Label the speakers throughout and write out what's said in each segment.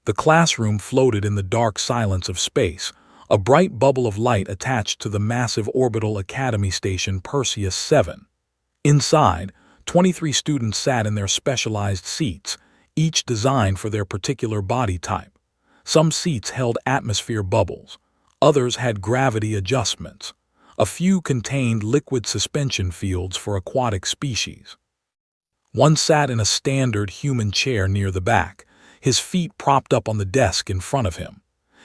Speaker 1: The classroom floated in the dark silence of space, a bright bubble of light attached to the massive orbital academy station Perseus 7. Inside, 23 students sat in their specialized seats, each designed for their particular body type. Some seats held atmosphere bubbles, others had gravity adjustments. A few contained liquid suspension fields for aquatic species. One sat in a standard human chair near the back, his feet propped up on the desk in front of him.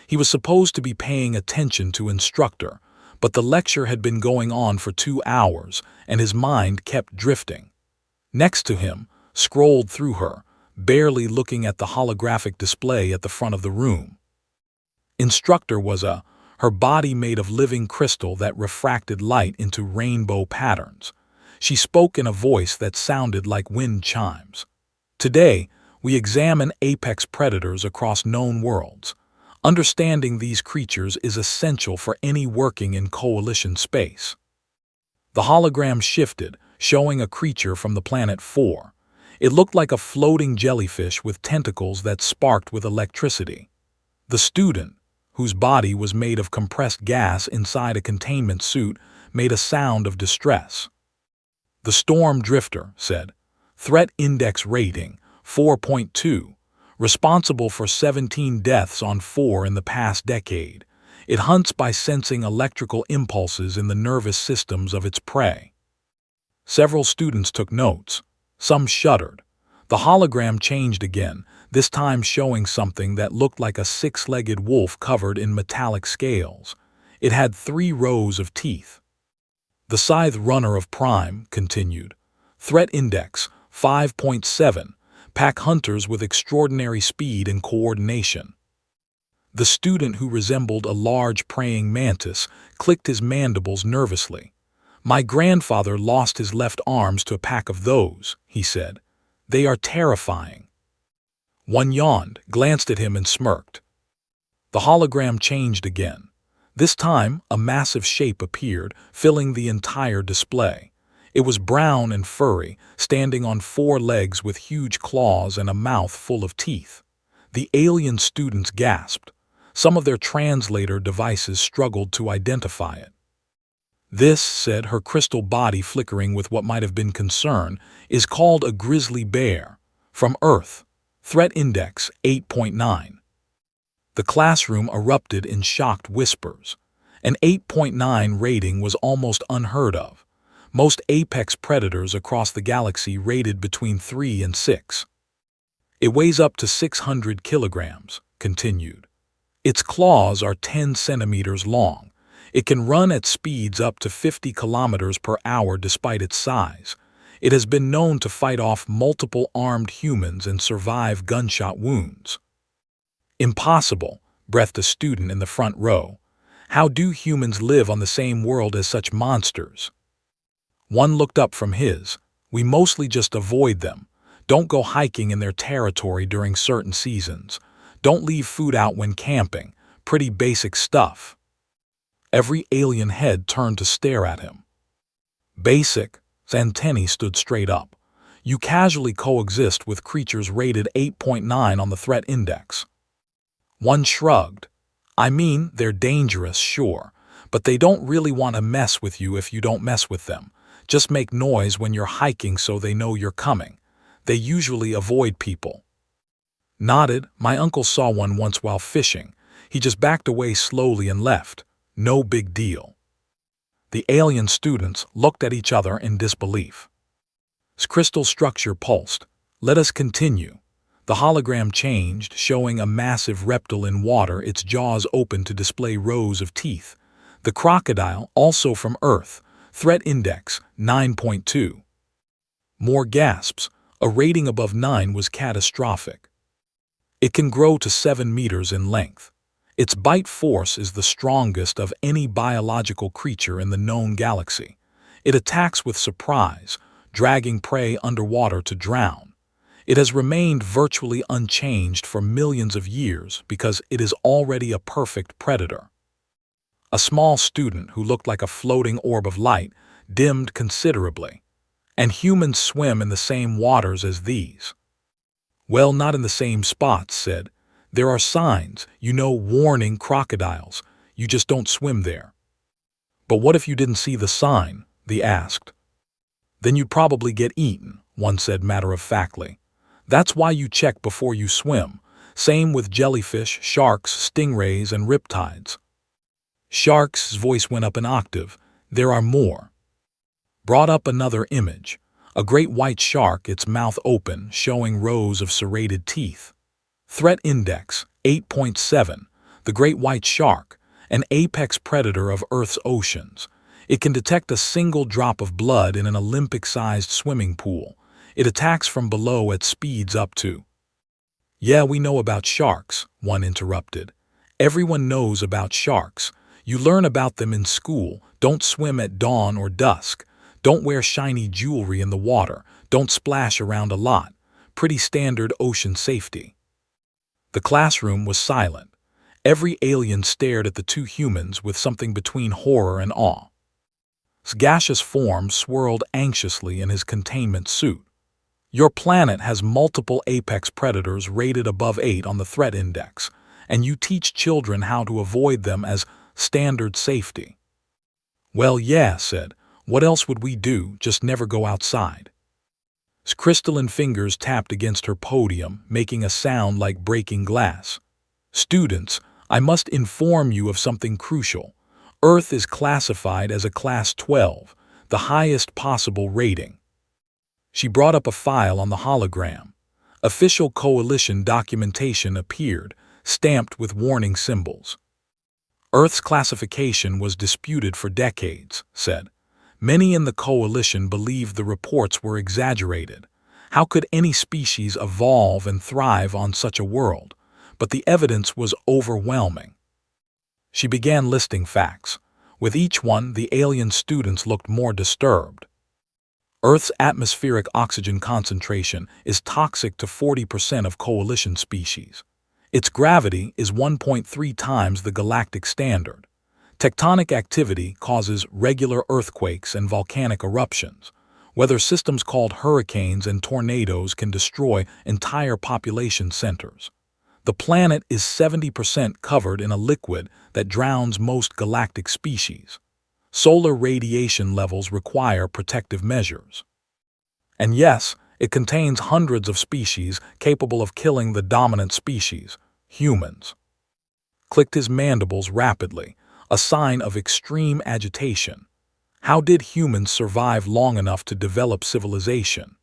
Speaker 1: He was supposed to be paying attention to instructor, but the lecture had been going on for 2 hours, and his mind kept drifting. Next to him, scrolled through her, barely looking at the holographic display at the front of the room. Instructor was her body made of living crystal that refracted light into rainbow patterns. She spoke in a voice that sounded like wind chimes. Today, we examine apex predators across known worlds. Understanding these creatures is essential for any working in coalition space. The hologram shifted, showing a creature from the planet 4. It looked like a floating jellyfish with tentacles that sparked with electricity. The student, whose body was made of compressed gas inside a containment suit, made a sound of distress. The Storm Drifter said, "Threat Index Rating, 4.2, responsible for 17 deaths on 4 in the past decade. It hunts by sensing electrical impulses in the nervous systems of its prey." Several students took notes. Some shuddered. The hologram changed again, this time showing something that looked like a 6-legged wolf covered in metallic scales. It had 3 rows of teeth. The Scythe Runner of Prime continued. Threat Index, 5.7, pack hunters with extraordinary speed and coordination. The student, who resembled a large praying mantis, clicked his mandibles nervously. "My grandfather lost his left arms to a pack of those," he said. "They are terrifying." One yawned, glanced at him, and smirked. The hologram changed again. This time, a massive shape appeared, filling the entire display. It was brown and furry, standing on 4 legs with huge claws and a mouth full of teeth. The alien students gasped. Some of their translator devices struggled to identify it. "This," said her crystal body flickering with what might have been concern, "is called a grizzly bear. From Earth. Threat Index, 8.9. The classroom erupted in shocked whispers. An 8.9 rating was almost unheard of. Most apex predators across the galaxy rated between 3 and 6. "It weighs up to 600 kilograms, continued. "Its claws are 10 centimeters long. It can run at speeds up to 50 kilometers per hour despite its size. It has been known to fight off multiple armed humans and survive gunshot wounds." "Impossible," breathed a student in the front row. "How do humans live on the same world as such monsters?" One looked up from his. "We mostly just avoid them. Don't go hiking in their territory during certain seasons. Don't leave food out when camping. Pretty basic stuff." Every alien head turned to stare at him. "Basic?" Antennae stood straight up. "You casually coexist with creatures rated 8.9 on the threat index." One shrugged. "I mean, they're dangerous, sure, but they don't really want to mess with you if you don't mess with them. Just make noise when you're hiking so they know you're coming. They usually avoid people." Nodded. "My uncle saw one once while fishing. He just backed away slowly and left. No big deal." The alien students looked at each other in disbelief. Crystal structure pulsed. "Let us continue." The hologram changed, showing a massive reptile in water, its jaws open to display rows of teeth. The crocodile, also from Earth. Threat Index, 9.2. More gasps. A rating above 9 was catastrophic. "It can grow to 7 meters in length. Its bite force is the strongest of any biological creature in the known galaxy. It attacks with surprise, dragging prey underwater to drown. It has remained virtually unchanged for millions of years because it is already a perfect predator." A small student, who looked like a floating orb of light, dimmed considerably. "And humans swim in the same waters as these?" "Well, not in the same spots," said. There are signs, warning crocodiles. You just don't swim there. But what if you didn't see the sign? They asked. Then you'd probably get eaten, one said matter-of-factly. That's why you check before you swim. Same with jellyfish, sharks, stingrays, and riptides. Sharks' voice went up an octave. There are more. Brought up another image. A great white shark, its mouth open, showing rows of serrated teeth. Threat Index, 8.7. The great white shark, an apex predator of Earth's oceans. It can detect a single drop of blood in an Olympic-sized swimming pool. It attacks from below at speeds up to... Yeah, we know about sharks, one interrupted. Everyone knows about sharks. You learn about them in school. Don't swim at dawn or dusk. Don't wear shiny jewelry in the water. Don't splash around a lot. Pretty standard ocean safety. The classroom was silent. Every alien stared at the two humans with something between horror and awe. His gaseous form swirled anxiously in his containment suit. Your planet has multiple apex predators rated above 8 on the threat index, and you teach children how to avoid them as standard safety. Well, yeah, said. What else would we do? Just never go outside. His crystalline fingers tapped against her podium, making a sound like breaking glass. Students, I must inform you of something crucial. Earth is classified as a Class 12, the highest possible rating. She brought up a file on the hologram. Official coalition documentation appeared, stamped with warning symbols. Earth's classification was disputed for decades, said. Many in the coalition believed the reports were exaggerated. How could any species evolve and thrive on such a world? But the evidence was overwhelming. She began listing facts. With each one, the alien students looked more disturbed. Earth's atmospheric oxygen concentration is toxic to 40% of coalition species. Its gravity is 1.3 times the galactic standard. Tectonic activity causes regular earthquakes and volcanic eruptions. Weather systems called hurricanes and tornadoes can destroy entire population centers. The planet is 70% covered in a liquid that drowns most galactic species. Solar radiation levels require protective measures. And yes, it contains hundreds of species capable of killing the dominant species, humans. Clicked his mandibles rapidly, a sign of extreme agitation. How did humans survive long enough to develop civilization?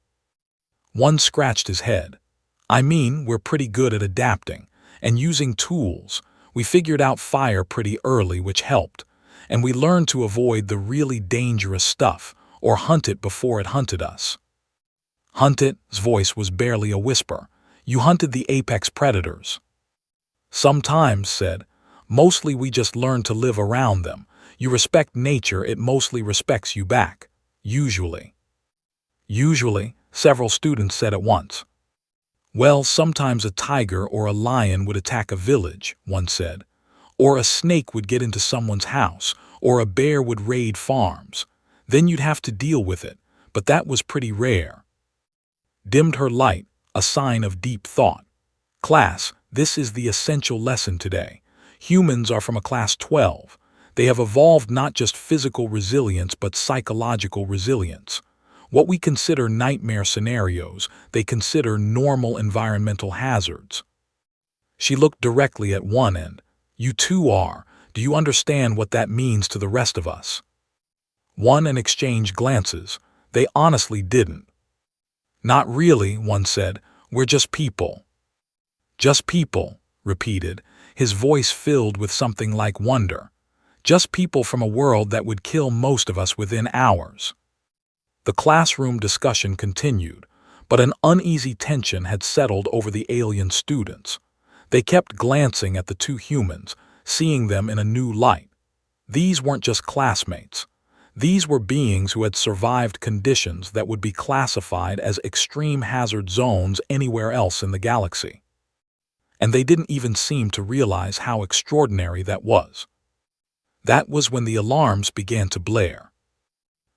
Speaker 1: One scratched his head. I mean, we're pretty good at adapting and using tools. We figured out fire pretty early, which helped, and we learned to avoid the really dangerous stuff or hunt it before it hunted us. Hunt it? His voice was barely a whisper. You hunted the apex predators. Sometimes, said. Mostly we just learn to live around them. You respect nature, it mostly respects you back. Usually. Usually, several students said at once. Well, sometimes a tiger or a lion would attack a village, one said. Or a snake would get into someone's house, or a bear would raid farms. Then you'd have to deal with it, but that was pretty rare. Dimmed her light, a sign of deep thought. Class, this is the essential lesson today. Humans are from a Class 12. They have evolved not just physical resilience but psychological resilience. What we consider nightmare scenarios, they consider normal environmental hazards. She looked directly at one end. You too are. Do you understand what that means to the rest of us? One and exchanged glances. They honestly didn't. Not really, one said. We're just people. Just people, repeated, his voice filled with something like wonder. Just people from a world that would kill most of us within hours. The classroom discussion continued, but an uneasy tension had settled over the alien students. They kept glancing at the two humans, seeing them in a new light. These weren't just classmates. These were beings who had survived conditions that would be classified as extreme hazard zones anywhere else in the galaxy. And they didn't even seem to realize how extraordinary that was. That was when the alarms began to blare.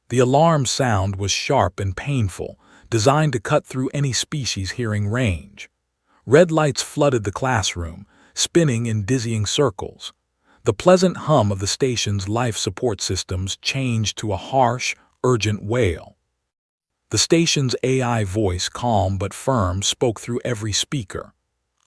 Speaker 1: The alarm sound was sharp and painful, designed to cut through any species hearing range. Red lights flooded the classroom, spinning in dizzying circles. The pleasant hum of the station's life support systems changed to a harsh, urgent wail. The station's AI voice, calm but firm, spoke through every speaker.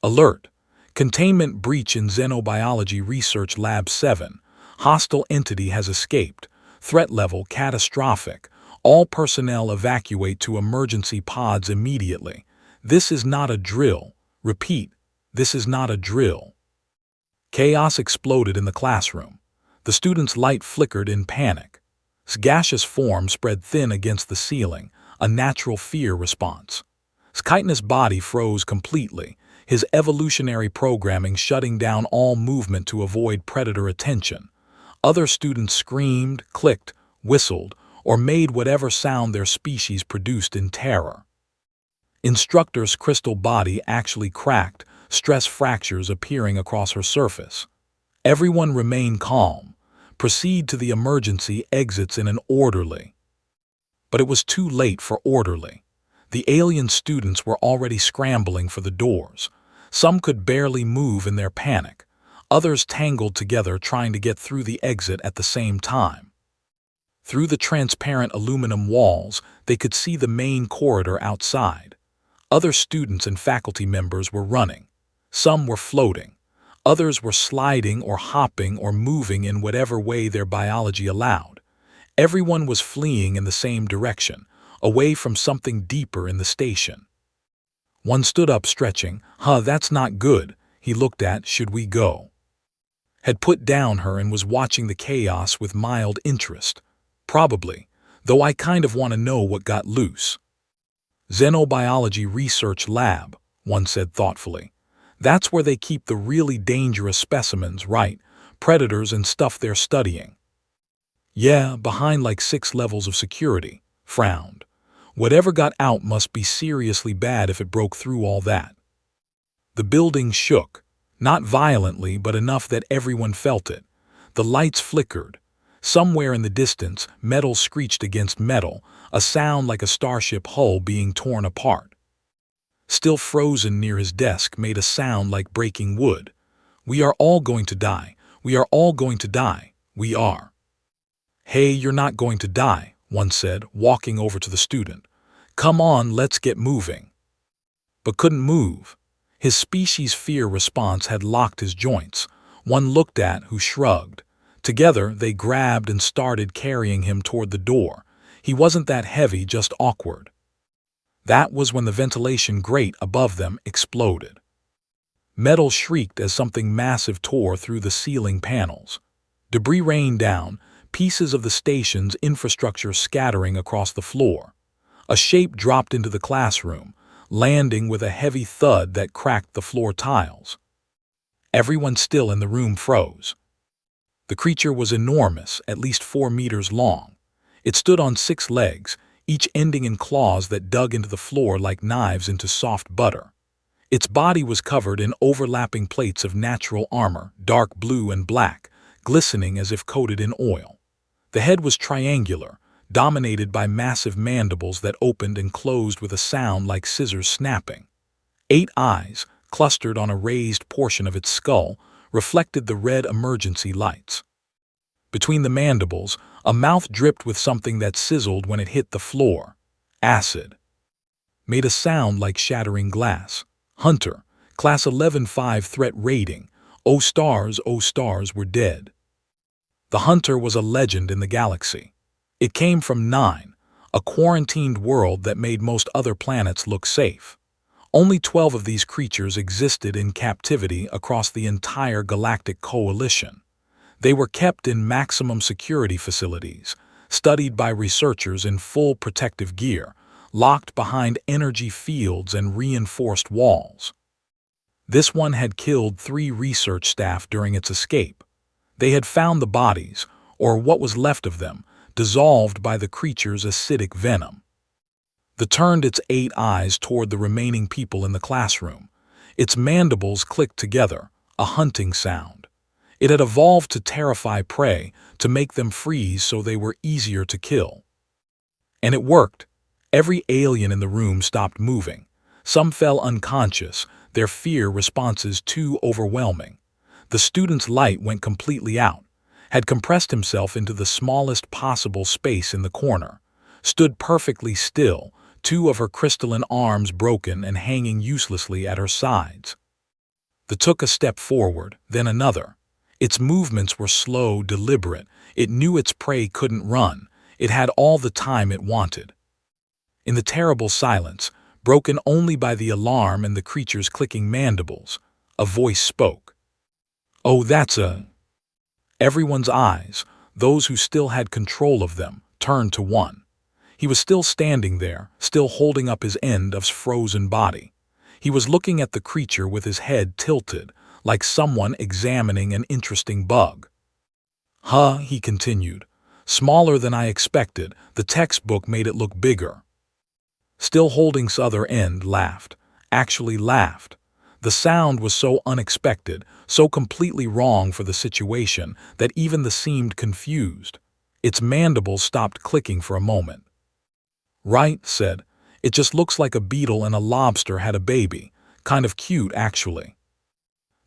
Speaker 1: Alert! Containment breach in Xenobiology Research Lab 7. Hostile entity has escaped. Threat level catastrophic. All personnel evacuate to emergency pods immediately. This is not a drill. Repeat, this is not a drill. Chaos exploded in the classroom. The students' light flickered in panic. Gaseous form spread thin against the ceiling, a natural fear response. Chitinous body froze completely, his evolutionary programming shutting down all movement to avoid predator attention. Other students screamed, clicked, whistled, or made whatever sound their species produced in terror. Instructor's crystal body actually cracked, stress fractures appearing across her surface. Everyone remain calm. Proceed to the emergency exits in an orderly. But it was too late for orderly. The alien students were already scrambling for the doors. Some could barely move in their panic. Others tangled together trying to get through the exit at the same time. Through the transparent aluminum walls, they could see the main corridor outside. Other students and faculty members were running. Some were floating. Others were sliding or hopping or moving in whatever way their biology allowed. Everyone was fleeing in the same direction, away from something deeper in the station. One stood up stretching. That's not good. He looked at, should we go? Had put down her and was watching the chaos with mild interest. Probably, though I kind of want to know what got loose. Xenobiology Research Lab, one said thoughtfully. That's where they keep the really dangerous specimens, right? Predators and stuff they're studying. Yeah, behind like 6 levels of security. Frowned. Whatever got out must be seriously bad if it broke through all that. The building shook. Not violently, but enough that everyone felt it. The lights flickered. Somewhere in the distance, metal screeched against metal, a sound like a starship hull being torn apart. Still frozen near his desk made a sound like breaking wood. We are all going to die. We are all going to die. We are. Hey, you're not going to die, one said, walking over to the student. Come on, let's get moving. But couldn't move. His species' fear response had locked his joints. One looked at who shrugged. Together, they grabbed and started carrying him toward the door. He wasn't that heavy, just awkward. That was when the ventilation grate above them exploded. Metal shrieked as something massive tore through the ceiling panels. Debris rained down, pieces of the station's infrastructure scattering across the floor. A shape dropped into the classroom, landing with a heavy thud that cracked the floor tiles. Everyone still in the room froze. The creature was enormous, at least 4 meters long. It stood on 6 legs, each ending in claws that dug into the floor like knives into soft butter. Its body was covered in overlapping plates of natural armor, dark blue and black, glistening as if coated in oil. The head was triangular, dominated by massive mandibles that opened and closed with a sound like scissors snapping. 8 eyes, clustered on a raised portion of its skull, reflected the red emergency lights. Between the mandibles, a mouth dripped with something that sizzled when it hit the floor. Acid. Made a sound like shattering glass. Hunter, Class 11-5 threat rating. Oh stars, were dead. The Hunter was a legend in the galaxy. It came from 9, a quarantined world that made most other planets look safe. Only 12 of these creatures existed in captivity across the entire galactic coalition. They were kept in maximum security facilities, studied by researchers in full protective gear, locked behind energy fields and reinforced walls. This one had killed 3 research staff during its escape. They had found the bodies, or what was left of them, dissolved by the creature's acidic venom. It turned its 8 eyes toward the remaining people in the classroom. Its mandibles clicked together, a hunting sound. It had evolved to terrify prey, to make them freeze so they were easier to kill. And it worked. Every alien in the room stopped moving. Some fell unconscious, their fear responses too overwhelming. The student's light went completely out, had compressed himself into the smallest possible space in the corner, stood perfectly still, two of her crystalline arms broken and hanging uselessly at her sides. It took a step forward, then another. Its movements were slow, deliberate. It knew its prey couldn't run. It had all the time it wanted. In the terrible silence, broken only by the alarm and the creature's clicking mandibles, a voice spoke. "Oh, that's a—" Everyone's eyes, those who still had control of them, turned to one. He was still standing there, still holding up his end of frozen body. He was looking at the creature with his head tilted, like someone examining an interesting bug. "Huh," he continued. "Smaller than I expected. The textbook made it look bigger." Still holding his other end, laughed. Actually laughed. The sound was so unexpected, so completely wrong for the situation, that even the seemed confused. Its mandibles stopped clicking for a moment. "Right," said. "It just looks like a beetle and a lobster had a baby. Kind of cute, actually."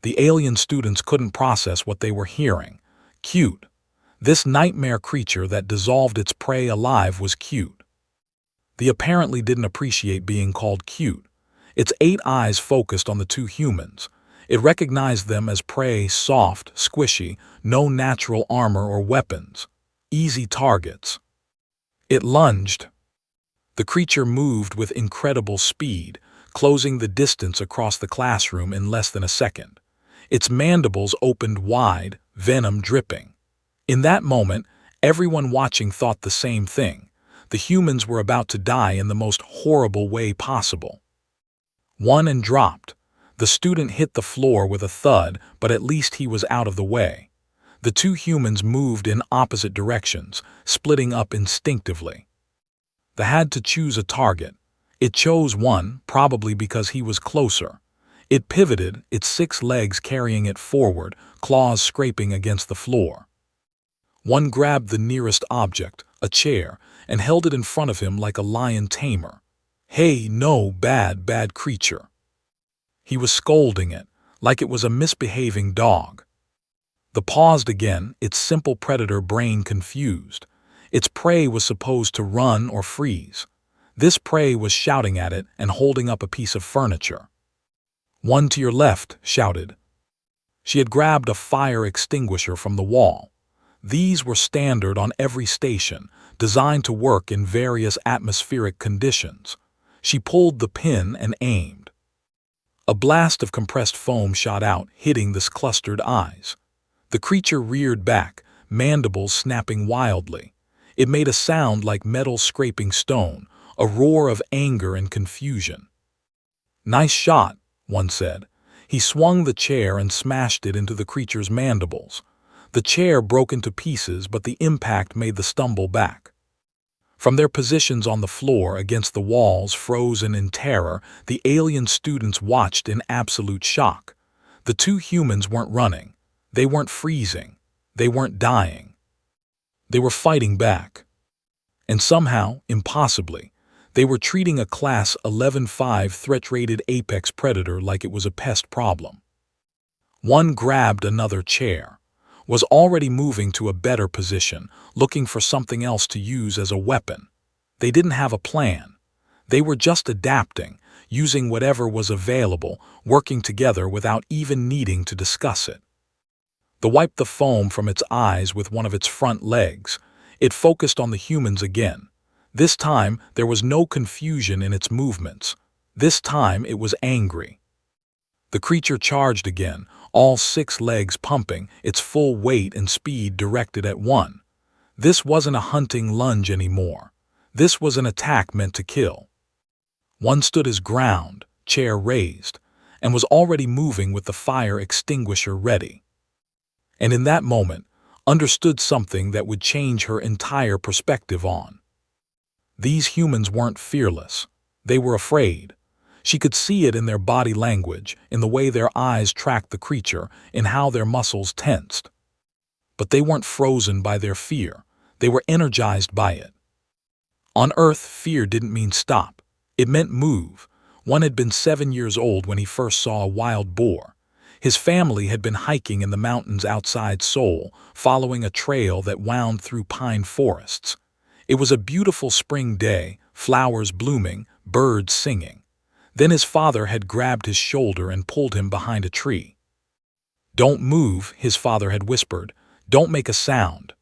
Speaker 1: The alien students couldn't process what they were hearing. Cute. This nightmare creature that dissolved its prey alive was cute. They apparently didn't appreciate being called cute. Its 8 eyes focused on the two humans. It recognized them as prey, soft, squishy, no natural armor or weapons. Easy targets. It lunged. The creature moved with incredible speed, closing the distance across the classroom in less than a second. Its mandibles opened wide, venom dripping. In that moment, everyone watching thought the same thing. The humans were about to die in the most horrible way possible. One and dropped. The student hit the floor with a thud, but at least he was out of the way. The two humans moved in opposite directions, splitting up instinctively. They had to choose a target. It chose one, probably because he was closer. It pivoted, its 6 legs carrying it forward, claws scraping against the floor. One grabbed the nearest object, a chair, and held it in front of him like a lion tamer. "Hey, no, bad creature." He was scolding it, like it was a misbehaving dog. The paused again, its simple predator brain confused. Its prey was supposed to run or freeze. This prey was shouting at it and holding up a piece of furniture. "One to your left," shouted. She had grabbed a fire extinguisher from the wall. These were standard on every station, designed to work in various atmospheric conditions. She pulled the pin and aimed. A blast of compressed foam shot out, hitting the clustered eyes. The creature reared back, mandibles snapping wildly. It made a sound like metal scraping stone, a roar of anger and confusion. "Nice shot," one said. He swung the chair and smashed it into the creature's mandibles. The chair broke into pieces, but the impact made the stumble back. From their positions on the floor against the walls, frozen in terror, the alien students watched in absolute shock. The two humans weren't running. They weren't freezing. They weren't dying. They were fighting back. And somehow, impossibly, they were treating a Class 11-5 threat-rated apex predator like it was a pest problem. One grabbed another chair, was already moving to a better position, looking for something else to use as a weapon. They didn't have a plan. They were just adapting, using whatever was available, working together without even needing to discuss it. They wiped the foam from its eyes with one of its front legs. It focused on the humans again. This time, there was no confusion in its movements. This time, it was angry. The creature charged again, all 6 legs pumping, its full weight and speed directed at one. This wasn't a hunting lunge anymore. This was an attack meant to kill. One stood his ground, chair raised, and was already moving with the fire extinguisher ready. And in that moment, understood something that would change her entire perspective on. These humans weren't fearless. They were afraid. She could see it in their body language, in the way their eyes tracked the creature, in how their muscles tensed. But they weren't frozen by their fear. They were energized by it. On Earth, fear didn't mean stop. It meant move. One had been 7 years old when he first saw a wild boar. His family had been hiking in the mountains outside Seoul, following a trail that wound through pine forests. It was a beautiful spring day, flowers blooming, birds singing. Then his father had grabbed his shoulder and pulled him behind a tree. "Don't move," his father had whispered. "Don't make a sound."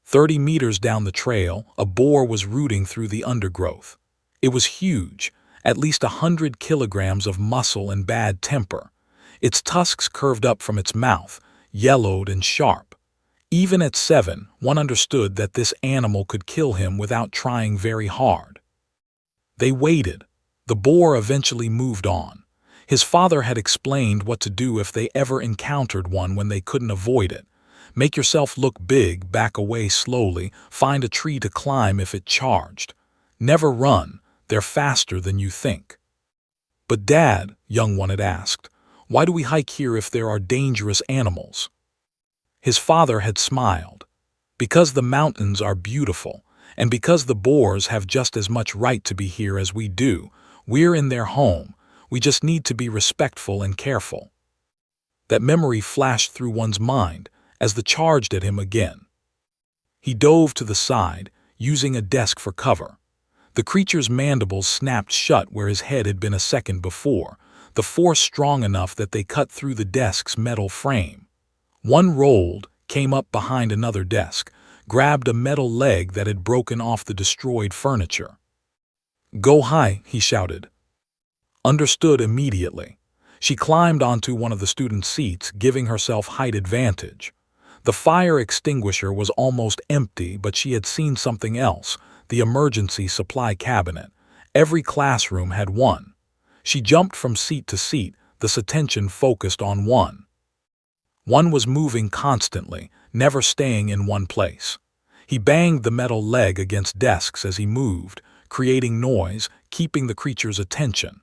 Speaker 1: 30 meters down the trail, a boar was rooting through the undergrowth. It was huge, at least 100 kilograms of muscle and bad temper. Its tusks curved up from its mouth, yellowed and sharp. Even at 7, one understood that this animal could kill him without trying very hard. They waited. The boar eventually moved on. His father had explained what to do if they ever encountered one when they couldn't avoid it. Make yourself look big, back away slowly, find a tree to climb if it charged. Never run, they're faster than you think. "But Dad," young one had asked, "why do we hike here if there are dangerous animals?" His father had smiled. "Because the mountains are beautiful, and because the boars have just as much right to be here as we do. We're in their home. We just need to be respectful and careful." That memory flashed through one's mind as the charged at him again. He dove to the side, using a desk for cover. The creature's mandibles snapped shut where his head had been a second before, the force strong enough that they cut through the desk's metal frame. One rolled, came up behind another desk, grabbed a metal leg that had broken off the destroyed furniture. "Go high," he shouted. Understood immediately. She climbed onto one of the student seats, giving herself height advantage. The fire extinguisher was almost empty, but she had seen something else, the emergency supply cabinet. Every classroom had one. She jumped from seat to seat, this attention focused on one. One was moving constantly, never staying in one place. He banged the metal leg against desks as he moved, creating noise, keeping the creature's attention.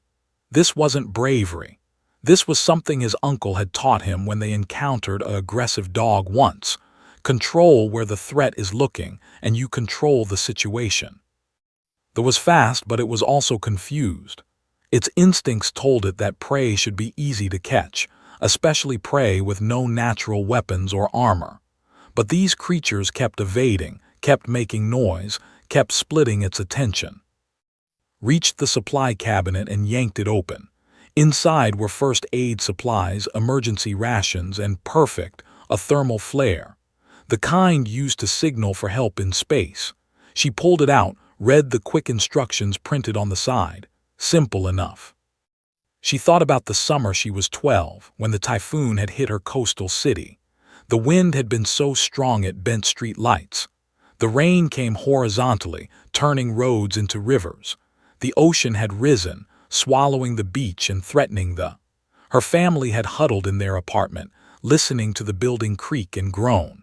Speaker 1: This wasn't bravery. This was something his uncle had taught him when they encountered an aggressive dog once. Control where the threat is looking, and you control the situation. It was fast, but it was also confused. Its instincts told it that prey should be easy to catch, especially prey with no natural weapons or armor. But these creatures kept evading, kept making noise, kept splitting its attention. Reached the supply cabinet and yanked it open. Inside were first aid supplies, emergency rations, and a thermal flare. The kind used to signal for help in space. She pulled it out, read the quick instructions printed on the side. Simple enough. She thought about the summer she was 12, when the typhoon had hit her coastal city. The wind had been so strong it bent street lights. The rain came horizontally, turning roads into rivers. The ocean had risen, swallowing the beach and threatening the. Her family had huddled in their apartment, listening to the building creak and groan.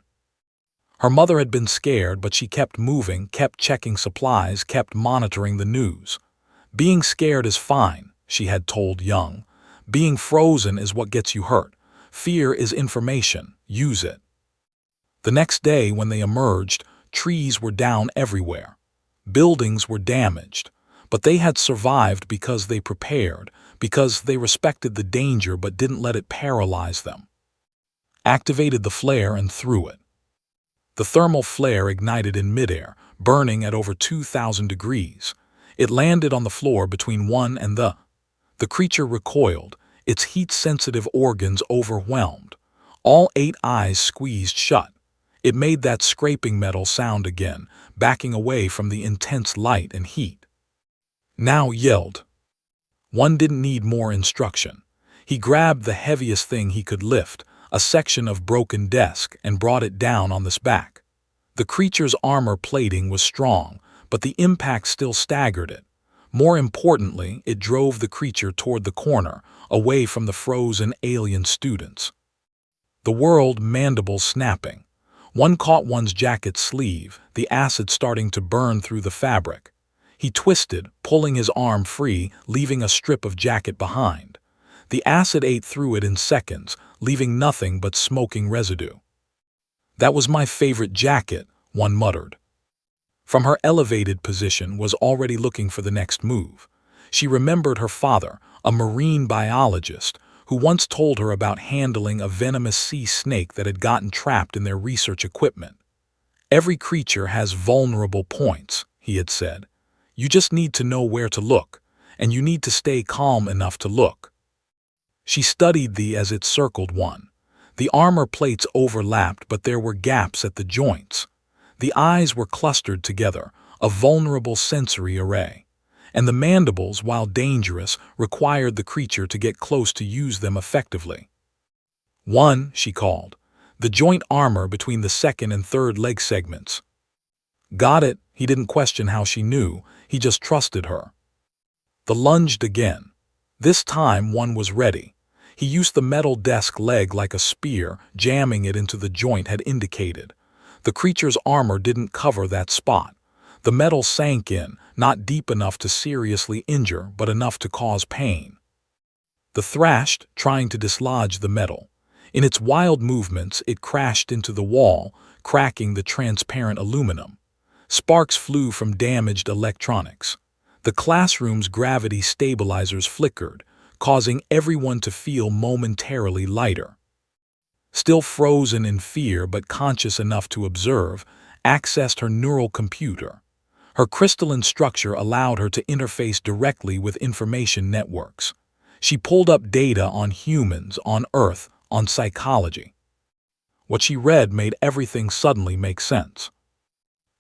Speaker 1: Her mother had been scared, but she kept moving, kept checking supplies, kept monitoring the news. "Being scared is fine," she had told Young. "Being frozen is what gets you hurt. Fear is information. Use it." The next day when they emerged, trees were down everywhere. Buildings were damaged. But they had survived because they prepared, because they respected the danger but didn't let it paralyze them. Activated the flare and threw it. The thermal flare ignited in midair, burning at over 2,000 degrees. It landed on the floor between one and the. The creature recoiled, its heat-sensitive organs overwhelmed. All 8 eyes squeezed shut. It made that scraping metal sound again, backing away from the intense light and heat. Now yelled. One didn't need more instruction. He grabbed the heaviest thing he could lift, a section of broken desk, and brought it down on this back. The creature's armor plating was strong, but the impact still staggered it. More importantly, it drove the creature toward the corner, away from the frozen alien students. The world, mandibles snapping. One caught one's jacket sleeve, the acid starting to burn through the fabric. He twisted, pulling his arm free, leaving a strip of jacket behind. The acid ate through it in seconds, leaving nothing but smoking residue. "That was my favorite jacket," one muttered. From her elevated position was already looking for the next move. She remembered her father, a marine biologist, who once told her about handling a venomous sea snake that had gotten trapped in their research equipment. "Every creature has vulnerable points," he had said. "You just need to know where to look, and you need to stay calm enough to look." She studied as it circled one. The armor plates overlapped, but there were gaps at the joints. The eyes were clustered together, a vulnerable sensory array. And the mandibles, while dangerous, required the creature to get close to use them effectively. "One," she called. "The joint armor between the second and third leg segments." "Got it." He didn't question how she knew, he just trusted her. The lunged again. This time one was ready. He used the metal desk leg like a spear, jamming it into the joint had indicated. The creature's armor didn't cover that spot. The metal sank in, not deep enough to seriously injure, but enough to cause pain. The thrashed, trying to dislodge the metal. In its wild movements, it crashed into the wall, cracking the transparent aluminum. Sparks flew from damaged electronics. The classroom's gravity stabilizers flickered, causing everyone to feel momentarily lighter. Still frozen in fear but conscious enough to observe, accessed her neural computer. Her crystalline structure allowed her to interface directly with information networks. She pulled up data on humans, on Earth, on psychology. What she read made everything suddenly make sense.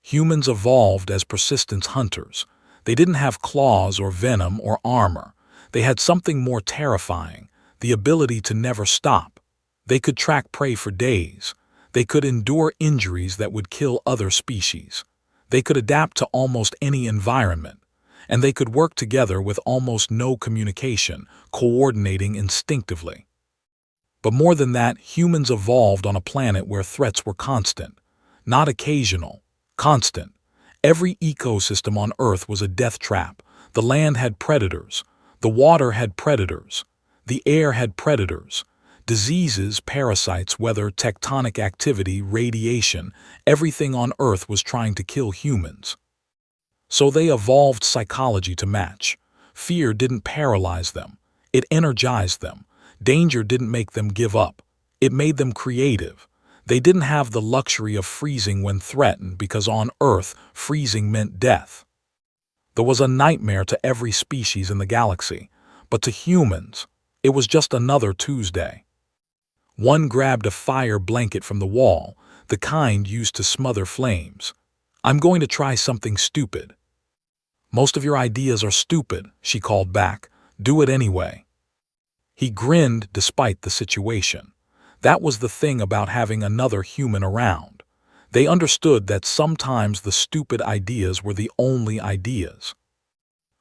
Speaker 1: Humans evolved as persistence hunters. They didn't have claws or venom or armor. They had something more terrifying, the ability to never stop. They could track prey for days. They could endure injuries that would kill other species. They could adapt to almost any environment. And they could work together with almost no communication, coordinating instinctively. But more than that, humans evolved on a planet where threats were constant, not occasional, constant. Every ecosystem on Earth was a death trap. The land had predators. The water had predators. The air had predators. Diseases, parasites, weather, tectonic activity, radiation, everything on Earth was trying to kill humans. So they evolved psychology to match. Fear didn't paralyze them. It energized them. Danger didn't make them give up. It made them creative. They didn't have the luxury of freezing when threatened because on Earth, freezing meant death. There was a nightmare to every species in the galaxy, but to humans, it was just another Tuesday. One grabbed a fire blanket from the wall, the kind used to smother flames. "I'm going to try something stupid." "Most of your ideas are stupid," she called back. "Do it anyway." He grinned despite the situation. That was the thing about having another human around. They understood that sometimes the stupid ideas were the only ideas.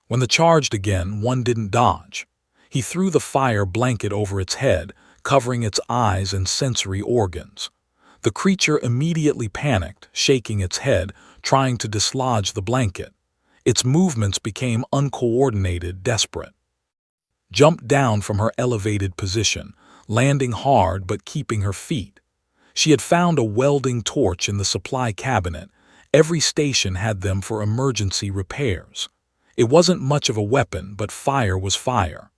Speaker 1: When the charged again, one didn't dodge. He threw the fire blanket over its head, covering its eyes and sensory organs. The creature immediately panicked, shaking its head, trying to dislodge the blanket. Its movements became uncoordinated, desperate. Jumped down from her elevated position, landing hard but keeping her feet. She had found a welding torch in the supply cabinet. Every station had them for emergency repairs. It wasn't much of a weapon, but fire was fire.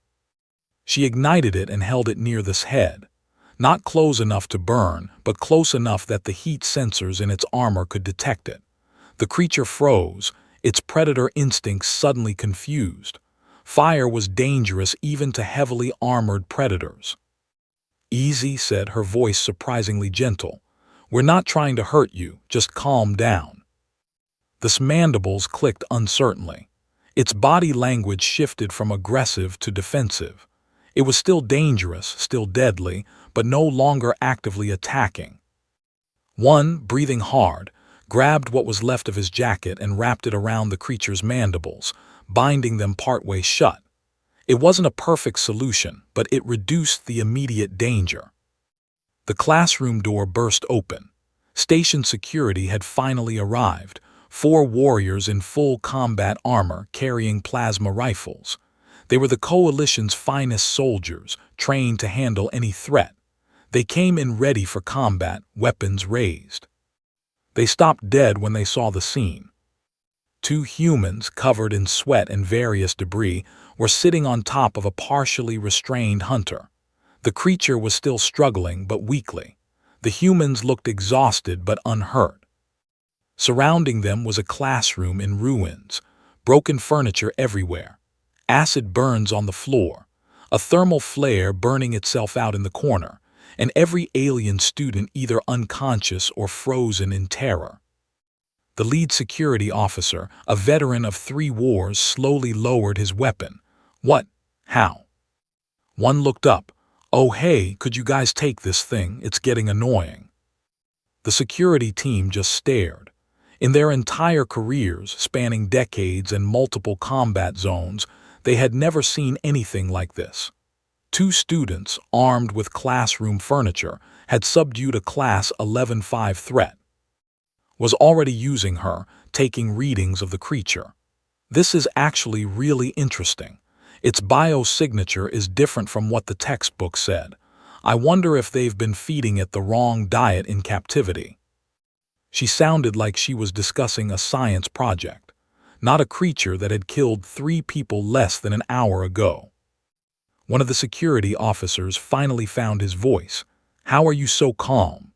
Speaker 1: She ignited it and held it near this head. Not close enough to burn, but close enough that the heat sensors in its armor could detect it. The creature froze, its predator instincts suddenly confused. Fire was dangerous even to heavily armored predators. "Easy," said, her voice surprisingly gentle. "We're not trying to hurt you, just calm down." The mandibles clicked uncertainly. Its body language shifted from aggressive to defensive. It was still dangerous, still deadly, but no longer actively attacking. One, breathing hard, grabbed what was left of his jacket and wrapped it around the creature's mandibles, binding them partway shut. It wasn't a perfect solution, but it reduced the immediate danger. The classroom door burst open. Station security had finally arrived, 4 warriors in full combat armor carrying plasma rifles. They were the Coalition's finest soldiers, trained to handle any threat. They came in ready for combat, weapons raised. They stopped dead when they saw the scene. Two humans, covered in sweat and various debris, were sitting on top of a partially restrained hunter. The creature was still struggling, but weakly. The humans looked exhausted but unhurt. Surrounding them was a classroom in ruins, broken furniture everywhere, acid burns on the floor, a thermal flare burning itself out in the corner, and every alien student either unconscious or frozen in terror. The lead security officer, a veteran of 3 wars, slowly lowered his weapon. What? How? One looked up. Oh hey, could you guys take this thing? It's getting annoying. The security team just stared. In their entire careers, spanning decades and multiple combat zones, they had never seen anything like this. 2 students, armed with classroom furniture, had subdued a Class 11-5 threat. Was already using her, taking readings of the creature. This is actually really interesting. Its biosignature is different from what the textbook said. I wonder if they've been feeding it the wrong diet in captivity. She sounded like she was discussing a science project, not a creature that had killed 3 people less than an hour ago. One of the security officers finally found his voice. How are you so calm?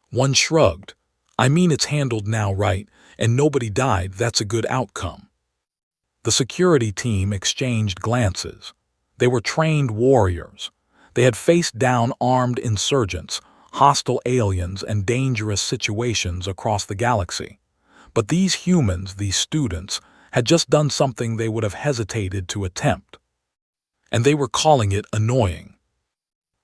Speaker 1: One shrugged. I mean, it's handled now, right? And nobody died. That's a good outcome. The security team exchanged glances. They were trained warriors. They had faced down armed insurgents, hostile aliens, and dangerous situations across the galaxy. But these humans, these students, had just done something they would have hesitated to attempt. And they were calling it annoying.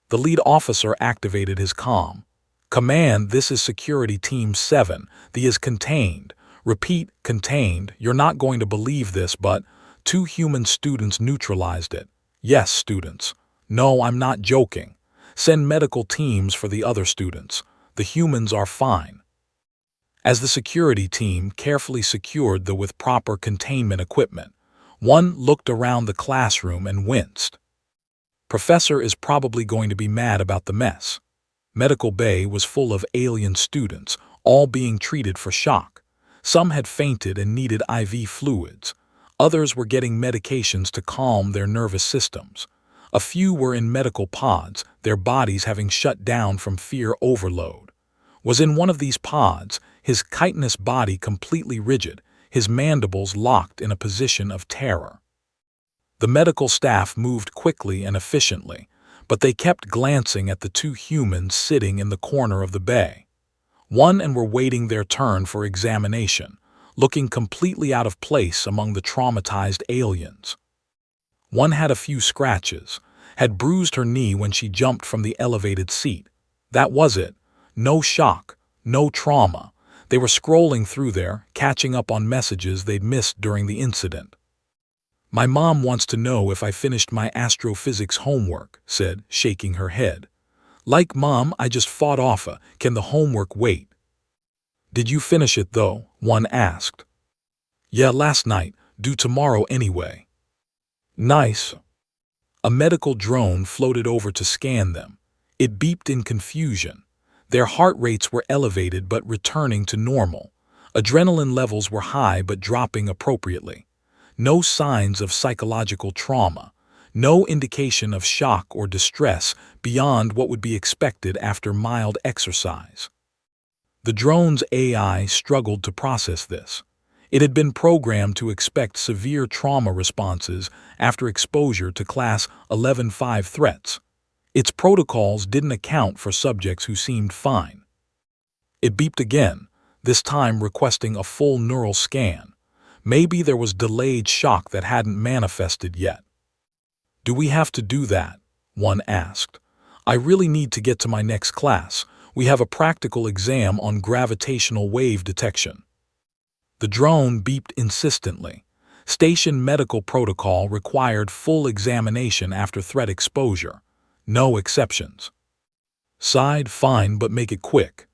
Speaker 1: The lead officer activated his comm. Command, this is Security Team 7. The is contained. Repeat, contained. You're not going to believe this, but 2 human students neutralized it. Yes, students. No, I'm not joking. Send medical teams for the other students. The humans are fine. As the security team carefully secured the with proper containment equipment, one looked around the classroom and winced. Professor is probably going to be mad about the mess. Medical bay was full of alien students, all being treated for shock. Some had fainted and needed IV fluids. Others were getting medications to calm their nervous systems. A few were in medical pods, their bodies having shut down from fear overload. Was in one of these pods, his chitinous body completely rigid, his mandibles locked in a position of terror. The medical staff moved quickly and efficiently, but they kept glancing at the 2 humans sitting in the corner of the bay. One and were waiting their turn for examination, looking completely out of place among the traumatized aliens. One had a few scratches, had bruised her knee when she jumped from the elevated seat. That was it. No shock, no trauma. They were scrolling through there, catching up on messages they'd missed during the incident. My mom wants to know if I finished my astrophysics homework, said, shaking her head. Like Mom, I just fought off a, can the homework wait? Did you finish it though? One asked. Yeah, last night, due tomorrow anyway. Nice. A medical drone floated over to scan them. It beeped in confusion. Their heart rates were elevated but returning to normal. Adrenaline levels were high but dropping appropriately. No signs of psychological trauma. No indication of shock or distress beyond what would be expected after mild exercise. The drone's AI struggled to process this. It had been programmed to expect severe trauma responses after exposure to Class 11-5 threats. Its protocols didn't account for subjects who seemed fine. It beeped again, this time requesting a full neural scan. Maybe there was delayed shock that hadn't manifested yet. Do we have to do that? One asked. I really need to get to my next class. We have a practical exam on gravitational wave detection. The drone beeped insistently. Station medical protocol required full examination after threat exposure. No exceptions. Sighed, fine, but make it quick.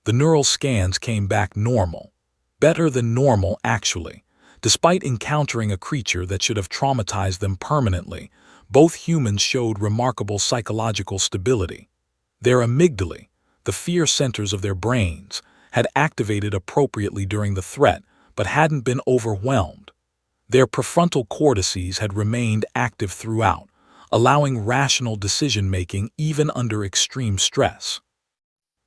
Speaker 1: The neural scans came back normal. Better than normal, actually. Despite encountering a creature that should have traumatized them permanently, both humans showed remarkable psychological stability. Their amygdalae, the fear centers of their brains, had activated appropriately during the threat, but hadn't been overwhelmed. Their prefrontal cortices had remained active throughout, allowing rational decision-making even under extreme stress.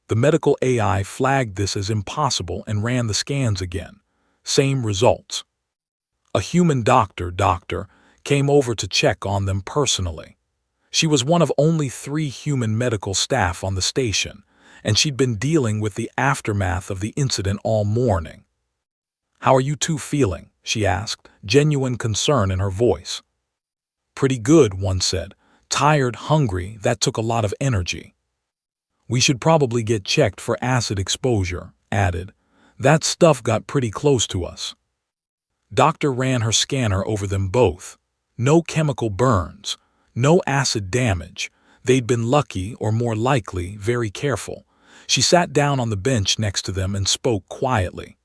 Speaker 1: The medical AI flagged this as impossible and ran the scans again. Same results. A human doctor came over to check on them personally. She was one of only 3 human medical staff on the station, and she'd been dealing with the aftermath of the incident all morning. "How are you two feeling?" she asked, genuine concern in her voice. "Pretty good," one said. "Tired, hungry, that took a lot of energy." "We should probably get checked for acid exposure," added. "That stuff got pretty close to us." Doctor ran her scanner over them both. No chemical burns, no acid damage. They'd been lucky, or more likely, very careful. She sat down on the bench next to them and spoke quietly.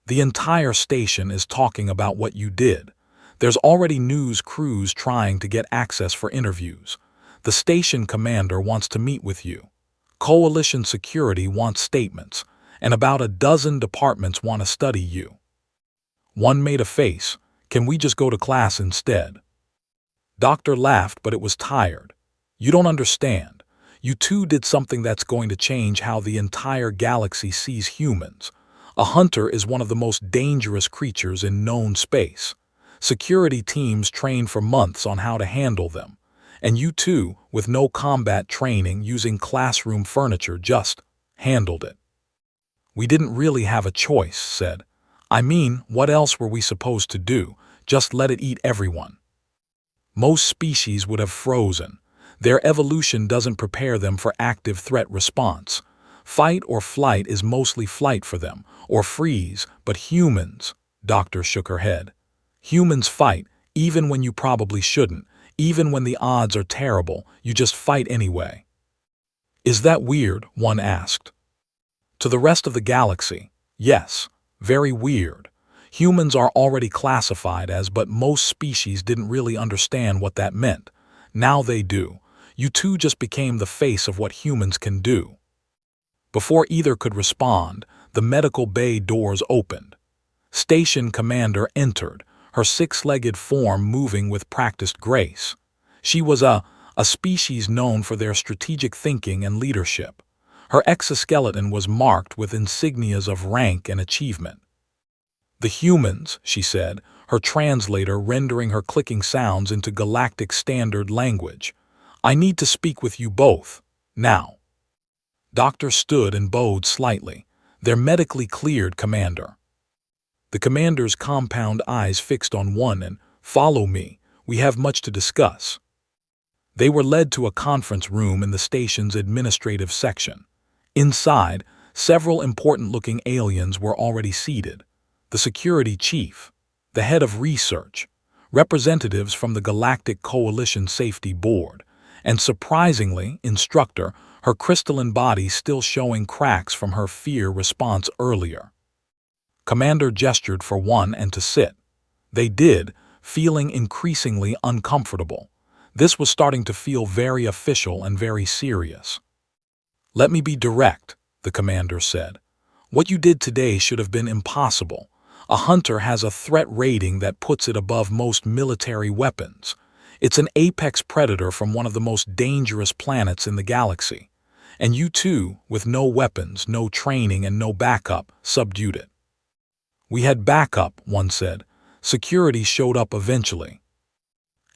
Speaker 1: "The entire station is talking about what you did. There's already news crews trying to get access for interviews. The station commander wants to meet with you. Coalition security wants statements, and about a dozen departments want to study you." One made a face. "Can we just go to class instead?" Doctor laughed, but it was tired. "You don't understand. You two did something that's going to change how the entire galaxy sees humans. A hunter is one of the most dangerous creatures in known space. Security teams train for months on how to handle them. And you two, with no combat training, using classroom furniture, just handled it." "We didn't really have a choice," said. "I mean, what else were we supposed to do? Just let it eat everyone?" Most species would have frozen. Their evolution doesn't prepare them for active threat response. Fight or flight is mostly flight for them, or freeze, but humans— Doctor shook her head. "Humans fight, even when you probably shouldn't, even when the odds are terrible, you just fight anyway." "Is that weird?" one asked. "To the rest of the galaxy, yes, very weird. Humans are already classified as, but most species didn't really understand what that meant. Now they do. You two just became the face of what humans can do." Before either could respond, the medical bay doors opened. Station commander entered, her 6-legged form moving with practiced grace. She was a species known for their strategic thinking and leadership. Her exoskeleton was marked with insignias of rank and achievement. "The humans," she said, her translator rendering her clicking sounds into galactic standard language. "I need to speak with you both, now." Doctor stood and bowed slightly. "They're medically cleared, Commander." The commander's compound eyes fixed on one and, "Follow me, we have much to discuss." They were led to a conference room in the station's administrative section. Inside, several important-looking aliens were already seated. The security chief, the head of research, representatives from the Galactic Coalition Safety Board, and surprisingly, instructor, her crystalline body still showing cracks from her fear response earlier. Commander gestured for one and to sit. They did, feeling increasingly uncomfortable. This was starting to feel very official and very serious. "Let me be direct," the commander said. "What you did today should have been impossible. A hunter has a threat rating that puts it above most military weapons. It's an apex predator from one of the most dangerous planets in the galaxy. And you two, with no weapons, no training, and no backup, subdued it." "We had backup," one said. "Security showed up eventually."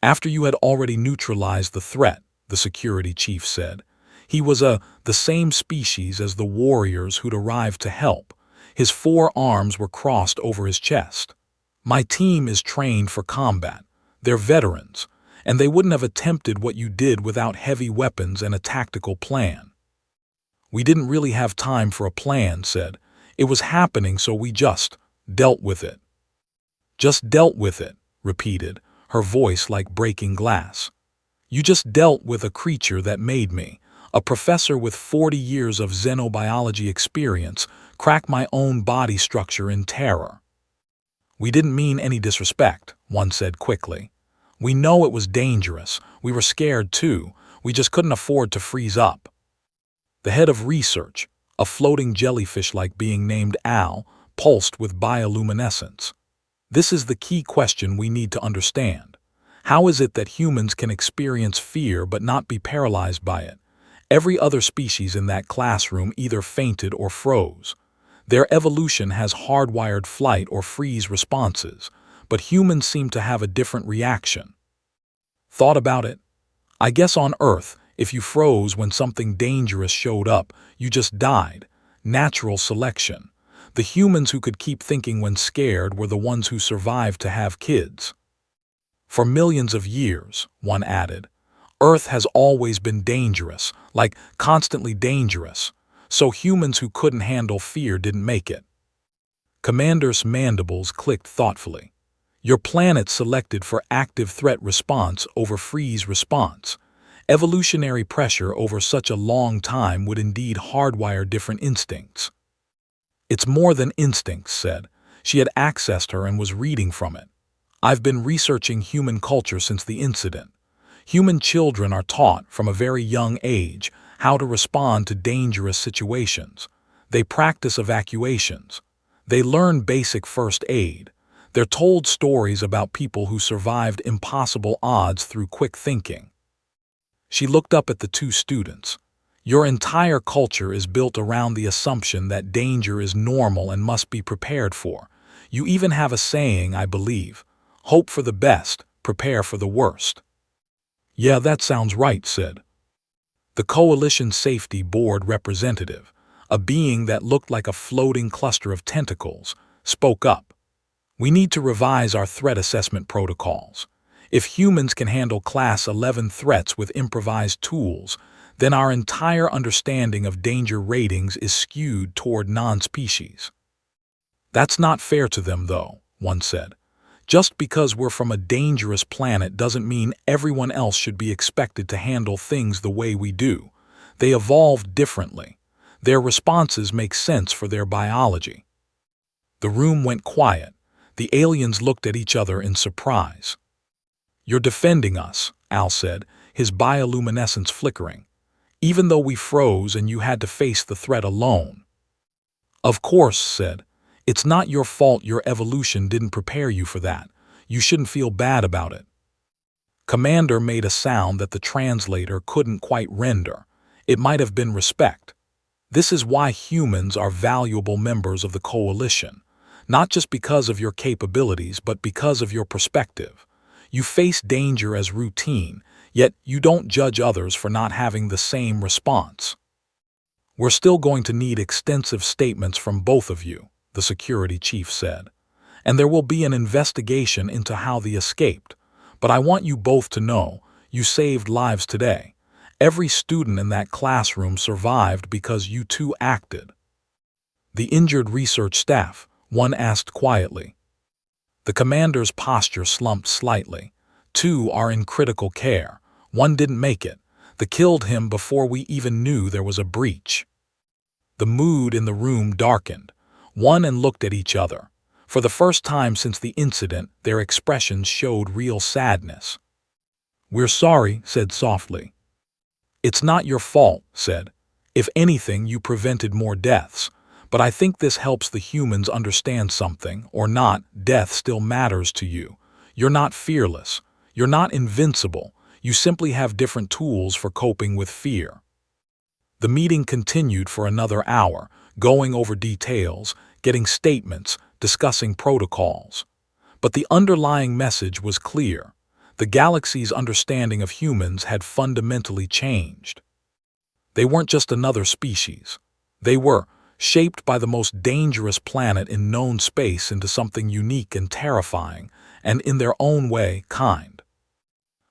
Speaker 1: "After you had already neutralized the threat," the security chief said. "He was the same species as the warriors who'd arrived to help. His 4 arms were crossed over his chest. My team is trained for combat. They're veterans, and they wouldn't have attempted what you did without heavy weapons and a tactical plan." "We didn't really have time for a plan," said. "It was happening, so we just dealt with it." "Just dealt with it," repeated, her voice like breaking glass. "You just dealt with a creature that made me, a professor with 40 years of xenobiology experience, crack my own body structure in terror." "We didn't mean any disrespect," one said quickly. "We know it was dangerous. We were scared too. We just couldn't afford to freeze up." The head of research, a floating jellyfish-like being named Al, pulsed with bioluminescence. This is the key question we need to understand. How is it that humans can experience fear but not be paralyzed by it? Every other species in that classroom either fainted or froze. Their evolution has hardwired flight or freeze responses, but humans seem to have a different reaction. Thought about it? I guess on Earth, if you froze when something dangerous showed up, you just died. Natural selection. The humans who could keep thinking when scared were the ones who survived to have kids. For millions of years, one added, Earth has always been dangerous, like constantly dangerous, so humans who couldn't handle fear didn't make it. Commander's mandibles clicked thoughtfully. Your planet selected for active threat response over freeze response. Evolutionary pressure over such a long time would indeed hardwire different instincts. It's more than instincts, said. She had accessed her and was reading from it. I've been researching human culture since the incident. Human children are taught from a very young age how to respond to dangerous situations. They practice evacuations. They learn basic first aid. They're told stories about people who survived impossible odds through quick thinking. She looked up at the two students. Your entire culture is built around the assumption that danger is normal and must be prepared for. You even have a saying, I believe. Hope for the best, prepare for the worst. Yeah, that sounds right, said the Coalition Safety Board representative, a being that looked like a floating cluster of tentacles, spoke up. We need to revise our threat assessment protocols. If humans can handle Class 11 threats with improvised tools, then our entire understanding of danger ratings is skewed toward non-species. That's not fair to them, though, one said. Just because we're from a dangerous planet doesn't mean everyone else should be expected to handle things the way we do. They evolved differently. Their responses make sense for their biology. The room went quiet. The aliens looked at each other in surprise. You're defending us, Al said, his bioluminescence flickering, even though we froze and you had to face the threat alone. Of course, said. It's not your fault your evolution didn't prepare you for that. You shouldn't feel bad about it. Commander made a sound that the translator couldn't quite render. It might have been respect. This is why humans are valuable members of the coalition, not just because of your capabilities, but because of your perspective. You face danger as routine, yet you don't judge others for not having the same response. We're still going to need extensive statements from both of you, the security chief said, and there will be an investigation into how they escaped. But I want you both to know, you saved lives today. Every student in that classroom survived because you two acted. The injured research staff, one asked quietly. The commander's posture slumped slightly. Two are in critical care. One didn't make it. They killed him before we even knew there was a breach. The mood in the room darkened. One and looked at each other. For the first time since the incident, their expressions showed real sadness. We're sorry, said softly. It's not your fault, said. If anything, you prevented more deaths. But I think this helps the humans understand something, or not, death still matters to you. You're not fearless. You're not invincible. You simply have different tools for coping with fear. The meeting continued for another hour, going over details, getting statements, discussing protocols. But the underlying message was clear. The galaxy's understanding of humans had fundamentally changed. They weren't just another species. They were shaped by the most dangerous planet in known space into something unique and terrifying, and in their own way, kind.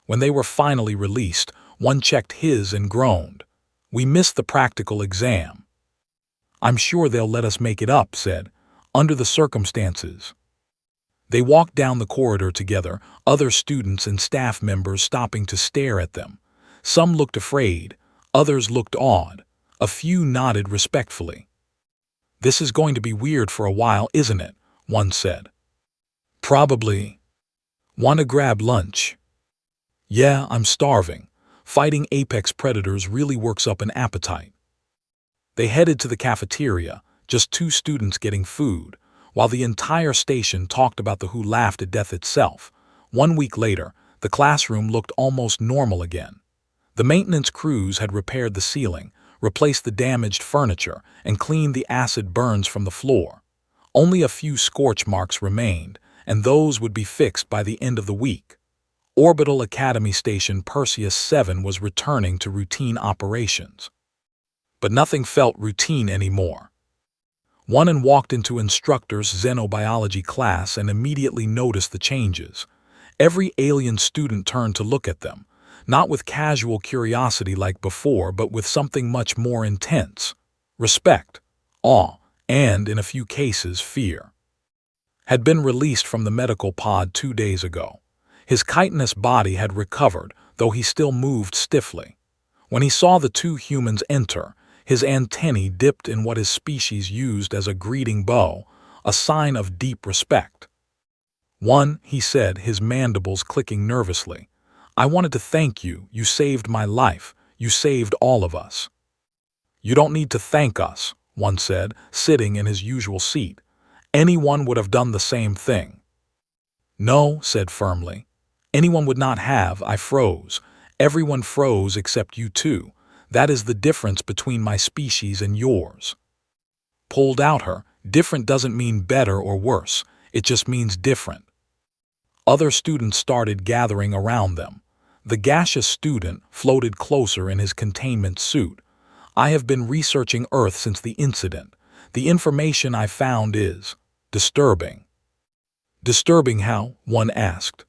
Speaker 1: When they were finally released, one checked his and groaned. We missed the practical exam. I'm sure they'll let us make it up, said, under the circumstances. They walked down the corridor together, other students and staff members stopping to stare at them. Some looked afraid, others looked awed, a few nodded respectfully. This is going to be weird for a while, isn't it? One said. Probably. Want to grab lunch? Yeah, I'm starving. Fighting apex predators really works up an appetite. They headed to the cafeteria, just two students getting food. while the entire station talked about the who laughed at death itself. 1 week later, the classroom looked almost normal again. The maintenance crews had repaired the ceiling, replaced the damaged furniture, and cleaned the acid burns from the floor. Only a few scorch marks remained, and those would be fixed by the end of the week. Orbital Academy Station Perseus 7 was returning to routine operations. But nothing felt routine anymore. One walked into instructor's xenobiology class and immediately noticed the changes. Every alien student turned to look at them, not with casual curiosity like before, but with something much more intense: respect, awe, and, in a few cases, fear. Had been released from the medical pod 2 days ago. His chitinous body had recovered, though he still moved stiffly. When he saw the 2 humans enter, his antennae dipped in what his species used as a greeting bow, a sign of deep respect. "One," he said, his mandibles clicking nervously. "I wanted to thank you. You saved my life. You saved all of us." "You don't need to thank us," one said, sitting in his usual seat. "Anyone would have done the same thing." "No," said firmly. "Anyone would not have." I froze. "Everyone froze except you two. That is the difference between my species and yours." Pulled out her. Different doesn't mean better or worse. It just means different. Other students started gathering around them. The gaseous student floated closer in his containment suit. "I have been researching Earth since the incident. The information I found is disturbing." "Disturbing how?" one asked.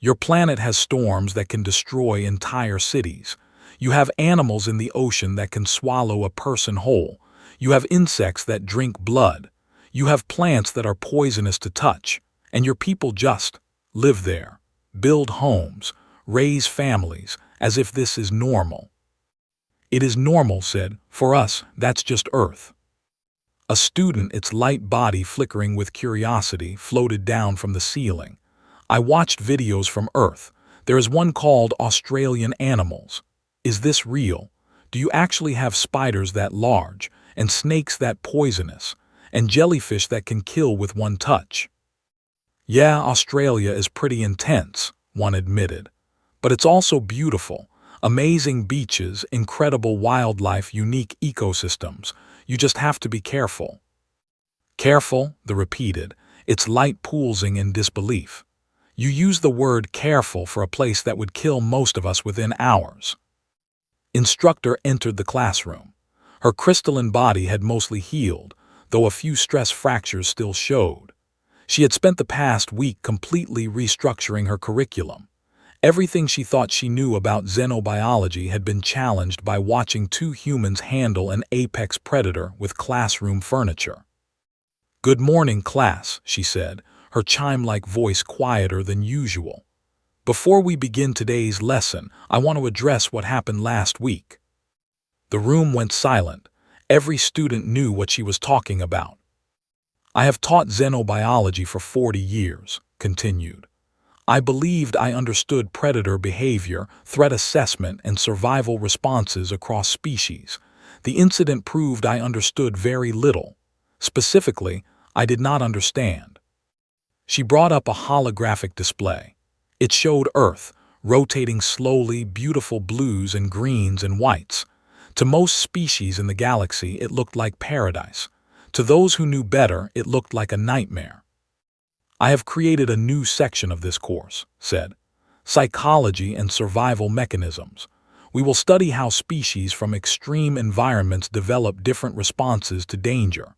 Speaker 1: "Your planet has storms that can destroy entire cities. You have animals in the ocean that can swallow a person whole. You have insects that drink blood. You have plants that are poisonous to touch. And your people just live there, build homes, raise families, as if this is normal." "It is normal," said. "For us, that's just Earth." A student, its light body flickering with curiosity, floated down from the ceiling. "I watched videos from Earth. There is one called Australian Animals. Is this real? Do you actually have spiders that large, and snakes that poisonous, and jellyfish that can kill with one touch?" "Yeah, Australia is pretty intense," one admitted. "But it's also beautiful. Amazing beaches, incredible wildlife, unique ecosystems. You just have to be careful." "Careful," the repeated, its light pulsing in disbelief. "You use the word careful for a place that would kill most of us within hours." Instructor entered the classroom. Her crystalline body had mostly healed, though a few stress fractures still showed. She had spent the past week completely restructuring her curriculum. Everything she thought she knew about xenobiology had been challenged by watching 2 humans handle an apex predator with classroom furniture. "Good morning, class," she said, her chime-like voice quieter than usual. "Before we begin today's lesson, I want to address what happened last week." The room went silent. Every student knew what she was talking about. "I have taught xenobiology for 40 years, continued. "I believed I understood predator behavior, threat assessment, and survival responses across species. The incident proved I understood very little. Specifically, I did not understand." She brought up a holographic display. It showed Earth, rotating slowly, beautiful blues and greens and whites. To most species in the galaxy, it looked like paradise. To those who knew better, it looked like a nightmare. "I have created a new section of this course," said. "Psychology and Survival Mechanisms. We will study how species from extreme environments develop different responses to danger.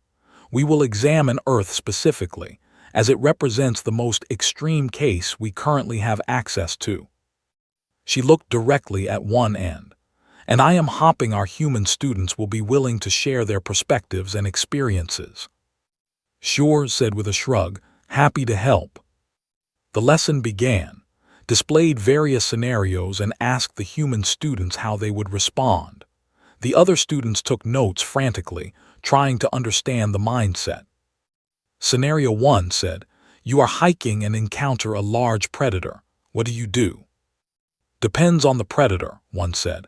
Speaker 1: We will examine Earth specifically, as it represents the most extreme case we currently have access to." She looked directly at one end. "And I am hoping our human students will be willing to share their perspectives and experiences." "Sure," said with a shrug, "happy to help." The lesson began, displayed various scenarios, and asked the human students how they would respond. The other students took notes frantically, trying to understand the mindset. Scenario 1 said, "You are hiking and encounter a large predator. What do you do?" "Depends on the predator," one said.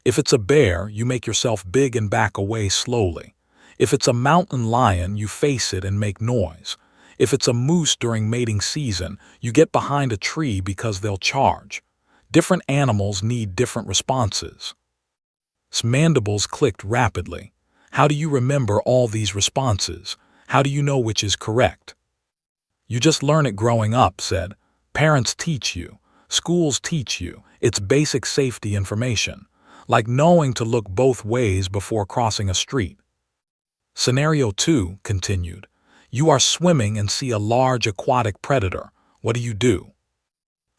Speaker 1: "If it's a bear, you make yourself big and back away slowly. If it's a mountain lion, you face it and make noise. If it's a moose during mating season, you get behind a tree because they'll charge. Different animals need different responses. His mandibles clicked rapidly. How do you remember all these responses? How do you know which is correct? You just learn it growing up, said. Parents teach you. Schools teach you. It's basic safety information, like knowing to look both ways before crossing a street. Scenario 2 continued. You are swimming and see a large aquatic predator. What do you do?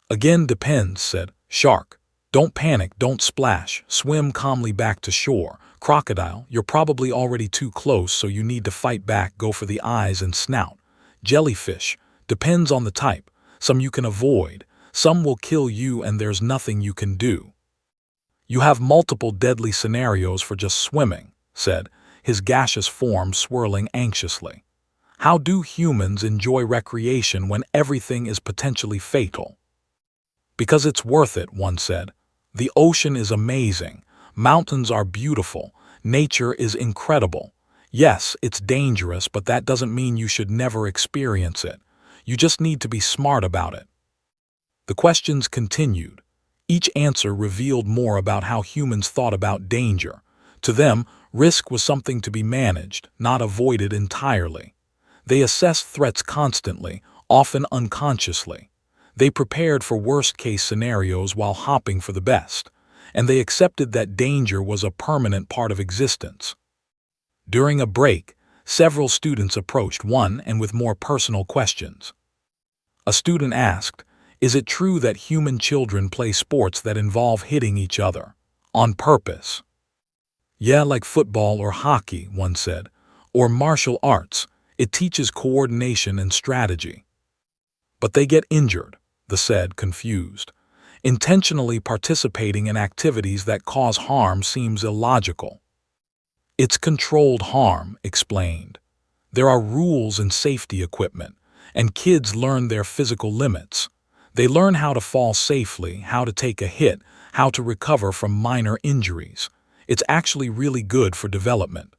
Speaker 1: Again depends, said. Shark. Don't panic, don't splash. Swim calmly back to shore. Crocodile. You're probably already too close, so you need to fight back, go for the eyes and snout. Jellyfish. Depends on the type. Some you can avoid. Some will kill you and there's nothing you can do. You have multiple deadly scenarios for just swimming, said, his gaseous form swirling anxiously. How do humans enjoy recreation when everything is potentially fatal? Because it's worth it, one said. The ocean is amazing. Mountains are beautiful. Nature is incredible. Yes, it's dangerous, but that doesn't mean you should never experience it. You just need to be smart about it. The questions continued. Each answer revealed more about how humans thought about danger. To them, risk was something to be managed, not avoided entirely. They assessed threats constantly, often unconsciously. They prepared for worst-case scenarios while hoping for the best, and they accepted that danger was a permanent part of existence. During a break, several students approached one and with more personal questions. A student asked, "Is it true that human children play sports that involve hitting each other, on purpose?" "Yeah, like football or hockey," one said, "or martial arts. It teaches coordination and strategy." "But they get injured," the said, confused. "Intentionally participating in activities that cause harm seems illogical." "It's controlled harm," explained. "There are rules and safety equipment, and kids learn their physical limits. They learn how to fall safely, how to take a hit, how to recover from minor injuries. It's actually really good for development."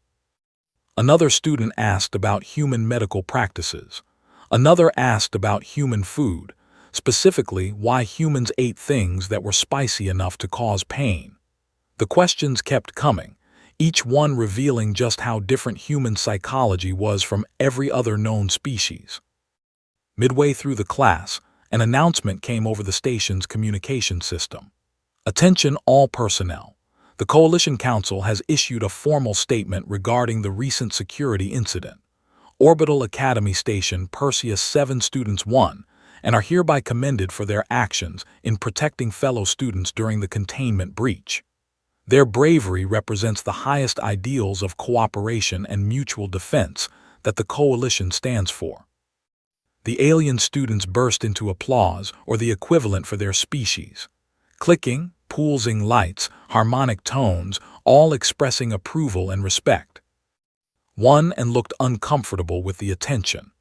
Speaker 1: Another student asked about human medical practices. Another asked about human food, specifically why humans ate things that were spicy enough to cause pain. The questions kept coming, each one revealing just how different human psychology was from every other known species. Midway through the class, an announcement came over the station's communication system. "Attention all personnel. The Coalition Council has issued a formal statement regarding the recent security incident. Orbital Academy Station Perseus 7 students won and are hereby commended for their actions in protecting fellow students during the containment breach. Their bravery represents the highest ideals of cooperation and mutual defense that the Coalition stands for." The alien students burst into applause, or the equivalent for their species. Clicking, pulsing lights, harmonic tones, all expressing approval and respect. One and looked uncomfortable with the attention.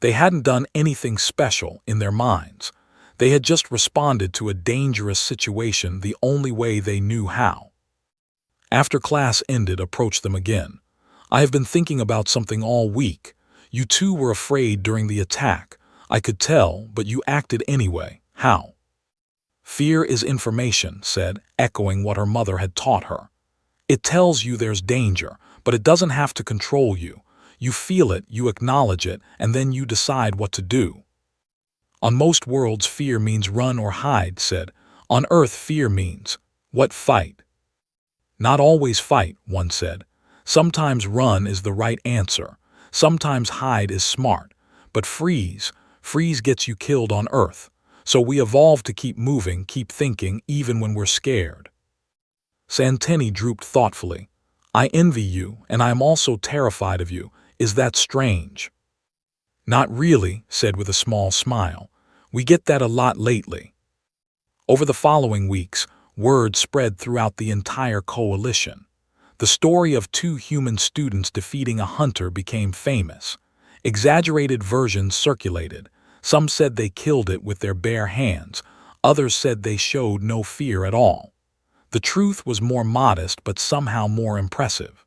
Speaker 1: They hadn't done anything special in their minds. They had just responded to a dangerous situation the only way they knew how. After class ended, approached them again. "I have been thinking about something all week. You two were afraid during the attack. I could tell, but you acted anyway. How?" "Fear is information," said, echoing what her mother had taught her. "It tells you there's danger, but it doesn't have to control you. You feel it, you acknowledge it, and then you decide what to do." "On most worlds, fear means run or hide," said. "On Earth, fear means, what, fight?" "Not always fight," one said. "Sometimes run is the right answer. Sometimes hide is smart. But freeze gets you killed on Earth. So we evolved to keep moving, keep thinking, even when we're scared." Santini drooped thoughtfully. "I envy you, and I am also terrified of you. Is that strange?" "Not really," said with a small smile. "We get that a lot lately." Over the following weeks, word spread throughout the entire coalition. The story of two human students defeating a hunter became famous. Exaggerated versions circulated. Some said they killed it with their bare hands. Others said they showed no fear at all. The truth was more modest but somehow more impressive.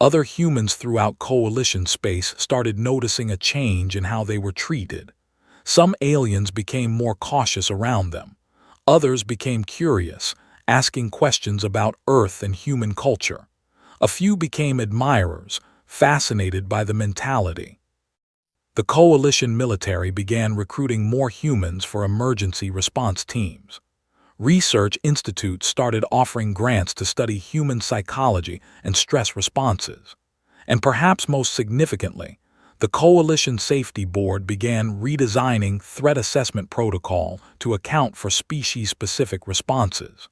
Speaker 1: Other humans throughout Coalition space started noticing a change in how they were treated. Some aliens became more cautious around them. Others became curious, asking questions about Earth and human culture. A few became admirers, fascinated by the mentality. The Coalition military began recruiting more humans for emergency response teams. Research institutes started offering grants to study human psychology and stress responses. And perhaps most significantly, the Coalition Safety Board began redesigning threat assessment protocol to account for species-specific responses.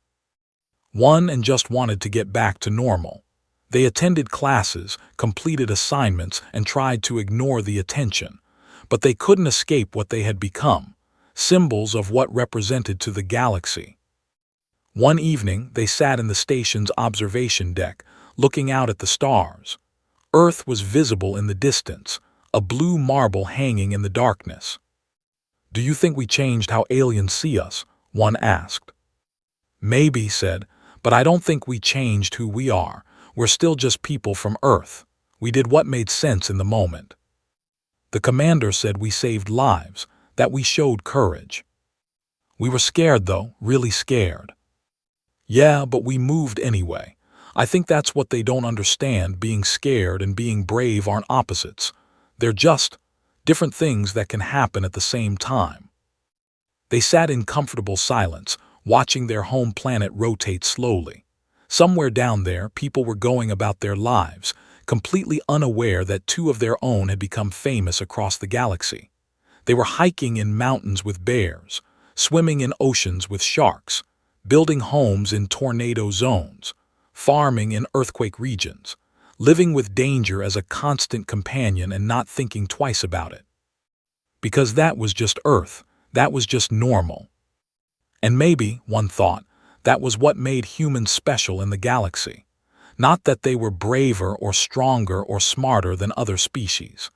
Speaker 1: One and just wanted to get back to normal. They attended classes, completed assignments, and tried to ignore the attention. But they couldn't escape what they had become, symbols of what represented to the galaxy. One evening, they sat in the station's observation deck, looking out at the stars. Earth was visible in the distance, a blue marble hanging in the darkness. "Do you think we changed how aliens see us?" one asked. "Maybe," said, "but I don't think we changed who we are. We're still just people from Earth. We did what made sense in the moment." The commander said we saved lives, that we showed courage. "We were scared though, really scared." "Yeah, but we moved anyway. I think that's what they don't understand. Being scared and being brave aren't opposites. They're just different things that can happen at the same time." They sat in comfortable silence, watching their home planet rotate slowly. Somewhere down there, people were going about their lives, completely unaware that two of their own had become famous across the galaxy. They were hiking in mountains with bears, swimming in oceans with sharks, building homes in tornado zones, farming in earthquake regions, living with danger as a constant companion and not thinking twice about it. Because that was just Earth, that was just normal. And maybe, one thought, that was what made humans special in the galaxy. Not that they were braver or stronger or smarter than other species.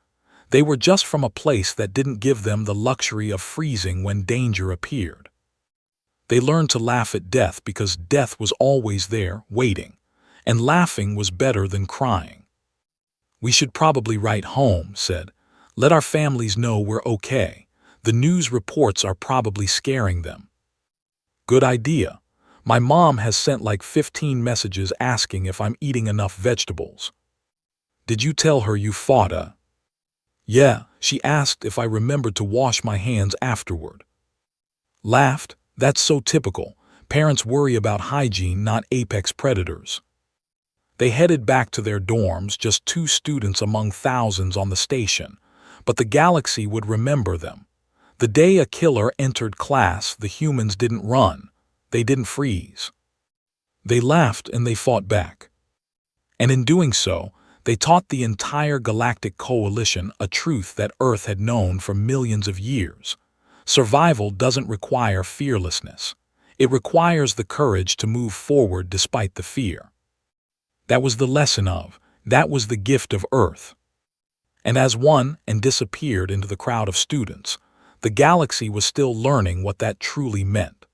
Speaker 1: They were just from a place that didn't give them the luxury of freezing when danger appeared. They learned to laugh at death because death was always there, waiting, and laughing was better than crying. "We should probably write home," said. "Let our families know we're okay. The news reports are probably scaring them." "Good idea. My mom has sent like 15 messages asking if I'm eating enough vegetables." "Did you tell her you fought?" "Yeah, she asked if I remembered to wash my hands afterward." Laughed. "That's so typical. Parents worry about hygiene, not apex predators." They headed back to their dorms, just 2 students among thousands on the station. But the galaxy would remember them. The day a killer entered class, the humans didn't run. They didn't freeze. They laughed and they fought back. And in doing so, they taught the entire Galactic Coalition a truth that Earth had known for millions of years. Survival doesn't require fearlessness. It requires the courage to move forward despite the fear. That was the lesson of, that was the gift of Earth. And as one and disappeared into the crowd of students, the galaxy was still learning what that truly meant.